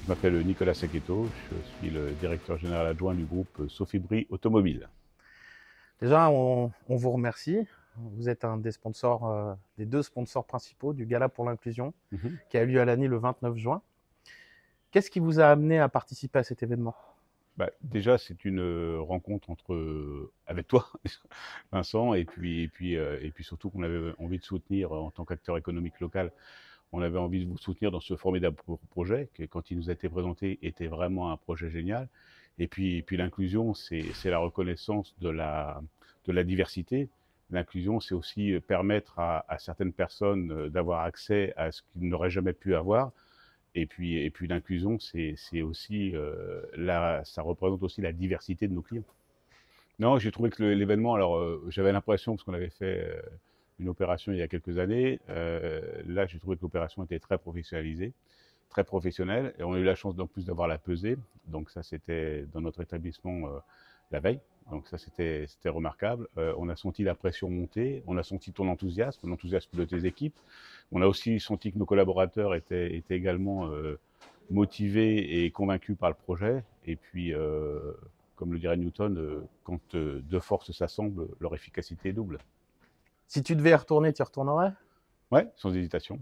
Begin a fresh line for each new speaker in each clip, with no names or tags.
Je m'appelle Nicolas Sacchetto, je suis le directeur général adjoint du groupe Sofibri Automobile.
Déjà, on vous remercie. Vous êtes un des sponsors, des deux sponsors principaux du Gala pour l'inclusion,
Mhm.
qui a eu lieu à Lagny le 29 juin. Qu'est-ce qui vous a amené à participer à cet événement?
Déjà, c'est une rencontre avec toi, Vincent, et puis surtout qu'on avait envie de soutenir en tant qu'acteur économique local. On avait envie de vous soutenir dans ce formidable projet qui, quand il nous a été présenté, était vraiment un projet génial. Et puis l'inclusion, c'est la reconnaissance de la diversité. L'inclusion, c'est aussi permettre à certaines personnes d'avoir accès à ce qu'ils n'auraient jamais pu avoir. Et puis l'inclusion, c'est aussi ça représente aussi la diversité de nos clients. Non, j'ai trouvé que l'événement, alors j'avais l'impression, parce qu'on avait fait une opération il y a quelques années, là j'ai trouvé que l'opération était très professionnalisée, très professionnelle, et on a eu la chance en plus d'avoir la pesée, donc ça c'était dans notre établissement la veille, donc ça c'était remarquable. On a senti la pression monter, on a senti ton enthousiasme, l'enthousiasme de tes équipes, on a aussi senti que nos collaborateurs étaient également motivés et convaincus par le projet, et puis comme le dirait Newton, quand deux forces s'assemblent, leur efficacité est double.
Si tu devais y retourner, tu y retournerais?
Ouais, sans hésitation.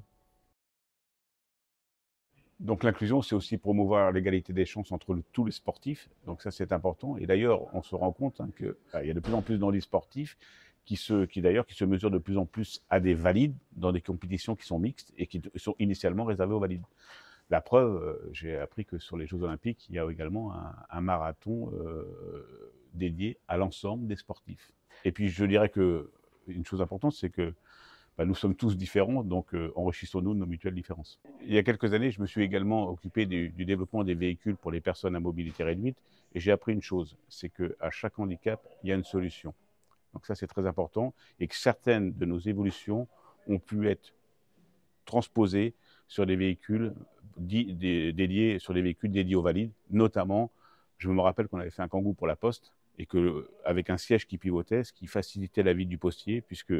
Donc l'inclusion, c'est aussi promouvoir l'égalité des chances entre tous les sportifs. Donc ça, c'est important. Et d'ailleurs, on se rend compte qu'il y a de plus en plus d'handis sportifs qui se mesurent de plus en plus à des valides dans des compétitions qui sont mixtes et qui sont initialement réservées aux valides. La preuve, j'ai appris que sur les Jeux Olympiques, il y a également un marathon dédié à l'ensemble des sportifs. Et puis je dirais que une chose importante, c'est que nous sommes tous différents, donc enrichissons-nous de nos mutuelles différences. Il y a quelques années, je me suis également occupé du développement des véhicules pour les personnes à mobilité réduite, et j'ai appris une chose, c'est qu'à chaque handicap, il y a une solution. Donc ça, c'est très important, et que certaines de nos évolutions ont pu être transposées sur des véhicules dédiés, sur des véhicules dédiés aux valides. Notamment, je me rappelle qu'on avait fait un Kangoo pour la Poste, et que avec un siège qui pivotait, ce qui facilitait la vie du postier, puisque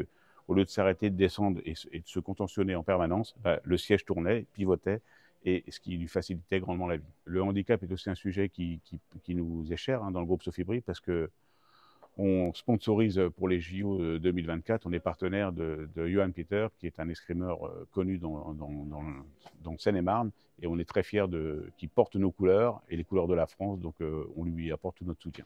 au lieu de s'arrêter, de descendre et de se contentionner en permanence, le siège tournait, pivotait, et ce qui lui facilitait grandement la vie. Le handicap est aussi un sujet qui nous est cher dans le groupe Sofibri, parce que on sponsorise pour les JO 2024, on est partenaire de Johan Peter, qui est un escrimeur connu dans Seine-et-Marne, et on est très fiers qu'il porte nos couleurs et les couleurs de la France, donc on lui apporte tout notre soutien.